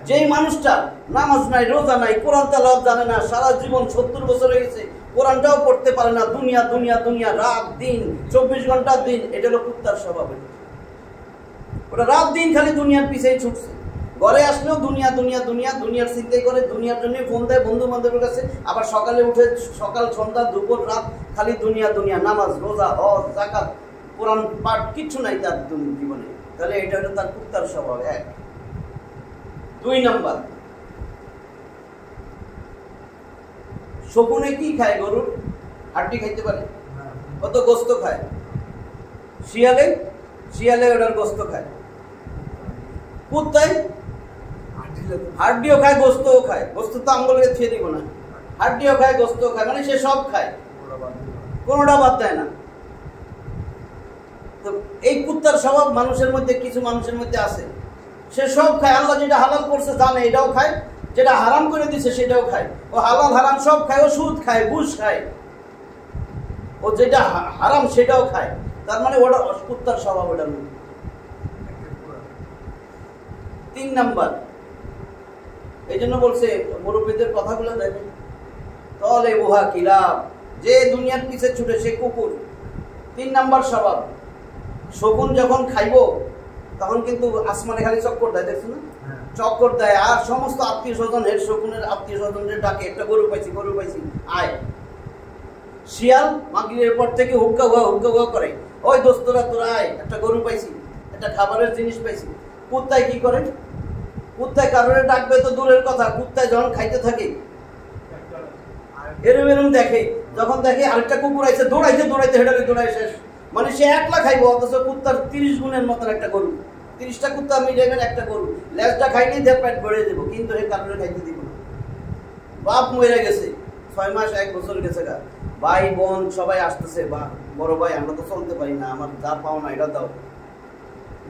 Speaker 1: যেই মানুষটা নামাজ নাই, রোজা নাই, কোরআন তেলাওয়াত জানে না, সারা জীবন 70 বছর হয়ে গেছে, কোরআনটাও পড়তে পারে না, দুনিয়া দুনিয়া দুনিয়া, রাত দিন, 24 ঘন্টা দিন, এটা হলো কুত্তার স্বভাব। ওটা রাত দিন খালি দুনিয়ার পিছেই ছুটছে। ঘরে আসলেও দুনিয়া দুনিয়া দুনিয়া, দুনিয়ার চিন্তাই করে, দুনিয়ার জন্য ফোন দেয় বন্ধু বান্ধবের কাছে। আবার সকালে উঠে সকাল সন্ধ্যা দুপুর রাত খালি দুনিয়া দুনিয়া, নামাজ রোজা হজ যাকাত কোরআন পাঠ কিচ্ছু নাই তার জীবনে। তাহলে এটা হলো তার কুত্তার স্বভাব। এক। 2 নম্বর, শকুনে কি খায়? গরুর হাড্ডি খাইতে পারে? কত গোস্ত খায়। শিয়ালে ওটার গোস্ত খায়। কুত্তায় হাড্ডিও খায়, গোস্তও খায়। গোস্ত তো আঙ্গুলকে ছেড়ে দিব না, হাড্ডিও খায়, গোস্তও খায়, মানে সে সব খায়, কোনোটা বাদ দেয় না। তো এই কুত্তার স্বভাব মানুষের মধ্যে, কিছু মানুষের মধ্যে আছে। সে সব খায়, আল্লাহ যেটা হালাল করছে জানে, এটাও খায়, যেটা হারাম করে দিছে সেটাও খায়। ও হালাল হারাম সব খায়, ও সুদ খায়, ঘুষ খায়, ও যেটা হারাম সেটাও খায়। তার মানে ওটা কুত্তার স্বভাব। ওটার মধ্যে 3 নম্বর, এই জন্য বলছে মুরব্বীদের কথাগুলো দেখেন, তলে উহা কিলাব, যে দুনিয়ার পিছে ছুটে সে কুকুর। 3 নম্বর স্বভাব। শকুন যখন খাইব তখন কিন্তু আসমানে খালি চক্কর দেয়, দেখছো না? চক্কর দেয়, আর সমস্ত আত্মীয় স্বজন, এর শকুনের আত্মীয় স্বজনদের ডাকে, একটা গরু পাইছি আয়। শিয়াল মাগরিবের পর থেকে হুক্কা হুয়া করে, ওই দোস্তরা তোরা আয়, একটা গরু পাইছি, একটা খাবারের জিনিস পাইছি। কুত্তায় কি করে? কুত্তায় কারণে ডাকবে তো দূরের কথা, কুত্তায় যখন খাইতে থাকে এরম দেখে, যখন দেখে আরেকটা কুকুর আইছে, দৌড়াইতে দৌড়াই শেষ। মানে সে একলা খাইব, অথচ কুত্তার 30 গুণের মতন একটা গরু। 30টা কুত্তা মিলাইবেন একটা গরু, লেজটা খাইলেই দেড় পেট ভরে দেবো, কিন্তু এর কারণে খাইতে দিব না। বাপ মরে গেছে, 6 মাস 1 বছর গেছে গা, ভাই বোন সবাই আসতেছে, বড় ভাই আমরা তো চলতে পারি না, আমার যা পাও না এটা দাও,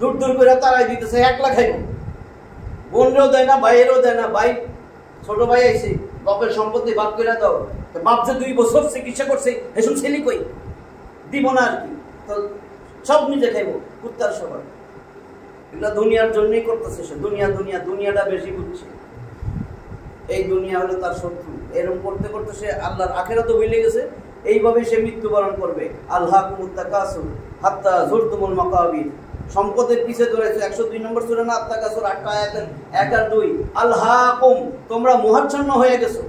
Speaker 1: দূর করে তারাই দিতেছে, একলা খাইব। বোনরেও দেয় না, ভাইয়েরও দেয় না। ভাই ছোট ভাই আইছে, বাপের সম্পত্তি বাপ করে দাও, বাপ যে 2 বছর চিকিৎসা করছে, এসব ছেলে কই দিব না আর কি, তো সব নিজে খাইব। কুত্তার স্বভাব। এগুলো দুনিয়ার জন্যই করতেছে সে, দুনিয়াটা বেশি বুঝছে। এই দুনিয়া হলো তার শত্রু। এরকম করতে করতে সে আল্লাহর আখিরাতও ভুলে গেছে। এইভাবে সে মৃত্যুবরণ করবে। আল্লাহকুমুত তাকাসুর হাত্তা যুরতুমুল মাকাবির। সম্পদের পিছে দৌড়াইছো। 102 নম্বর সূরা না আত-তাকাসুর 8 আয়াতের 1 আর 2। আল্লাহকুম, তোমরা মোহাচ্ছন্ন হয়ে গেছো।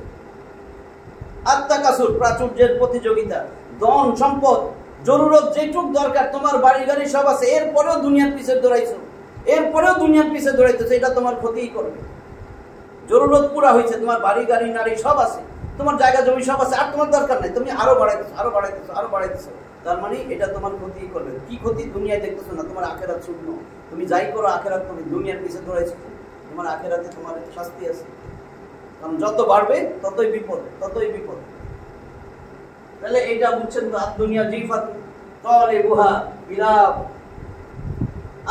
Speaker 1: আত-তাকাসুর, প্রাচুর্যের প্রতিযোগিতা, ধন সম্পদ, জরুরত যেটুক দরকার, তোমার বাড়ি গাড়ি সব আছে, এরপরেও দুনিয়ার পিছে দৌড়াইছো, দৌড়াইতেছো, এটা তোমার ক্ষতিই করবে। জরুরত পুরা হয়েছে, তোমার বাড়ি গাড়ি নারী সব আছে, তোমার জায়গা জমি সব আছে, আর তোমার দরকার নাই, তুমি আরো বাড়াইতেছো। তার মানে এটা তোমার ক্ষতিই করবে। কি ক্ষতি? দুনিয়ায় দেখতেছো না, তোমার আখিরাত শূন্য। তুমি যাই করো আখিরাত, তুমি দুনিয়ার পিছে দৌড়াইছো, তোমার আখিরাতে তোমার শাস্তি আছে। কারণ যত বাড়বে ততই বিপদ। তাহলে এইটা বুঝছেন তো, আর দুনিয়া জিফা তলে বুহা বিলাপ।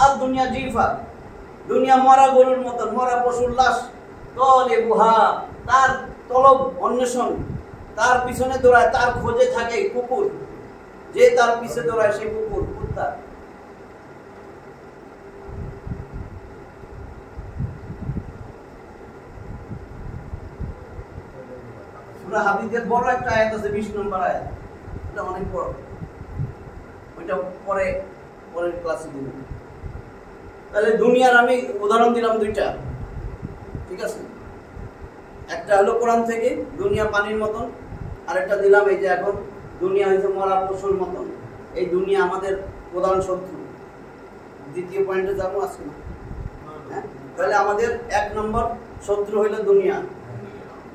Speaker 1: আর দুনিয়া জিফা, দুনিয়া মরা গরুর মতন, মরা পশুর লাশ। তলে বুহা, তার তলব অন্বেষণ, তার পিছনে দৌড়ায়, তার খোঁজে থাকে কুকুর, যে তার পিছে দৌড়ায় সে কুত্তা। সূরা হাদীদের বড় একটা আয়াত আছে, 20 নম্বর আয়াত, এটা অনেক বড়, ওইটা পরের ক্লাসে দিব। তাহলে দুনিয়ার আমি উদাহরণ দিলাম 2টা, ঠিক আছে? একটা হলো কোরআন থেকে, দুনিয়া পানির মতন, আর একটা দিলাম এই যে এখন দুনিয়া হয়েছে মরা পশুর মতন। এই দুনিয়া আমাদের প্রধান শত্রু। দ্বিতীয় পয়েন্টে যাবো আজকে না, হ্যাঁ? তাহলে আমাদের 1 নম্বর শত্রু হইল দুনিয়া।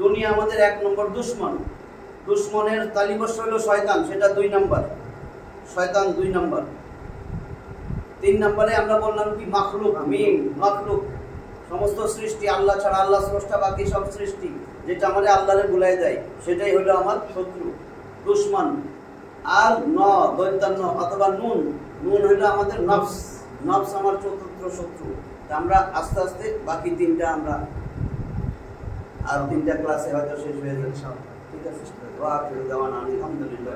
Speaker 1: দুনিয়া আমাদের 1 নম্বর দুশ্মন। দুশ্মনের তালিবস্য হইল শয়তান, সেটা 2 নম্বর। শয়তান 2 নম্বর। 3 নম্বরে আমরা বললাম কি মাখলুক, মিম মাখলুক, সমস্ত সৃষ্টি আল্লাহ ছাড়া, আল্লাহ স্রষ্টা, বাকি সব সৃষ্টি যেটা আমাদের আল্লাহরে ভুলাই দেয়, সেটাই হলো আমার শত্রু, দুশ্মন। আর দৈত্যান্ন অথবা নুন, নুন হইলো আমাদের নফস, নফস আমার চতুর্থ শত্রু। তা আমরা আস্তে আস্তে বাকি 3টা আমরা আর 3টা ক্লাসে হয়তো শেষ হয়ে যাবে। ঠিক আছে, আলহামদুলিল্লাহ।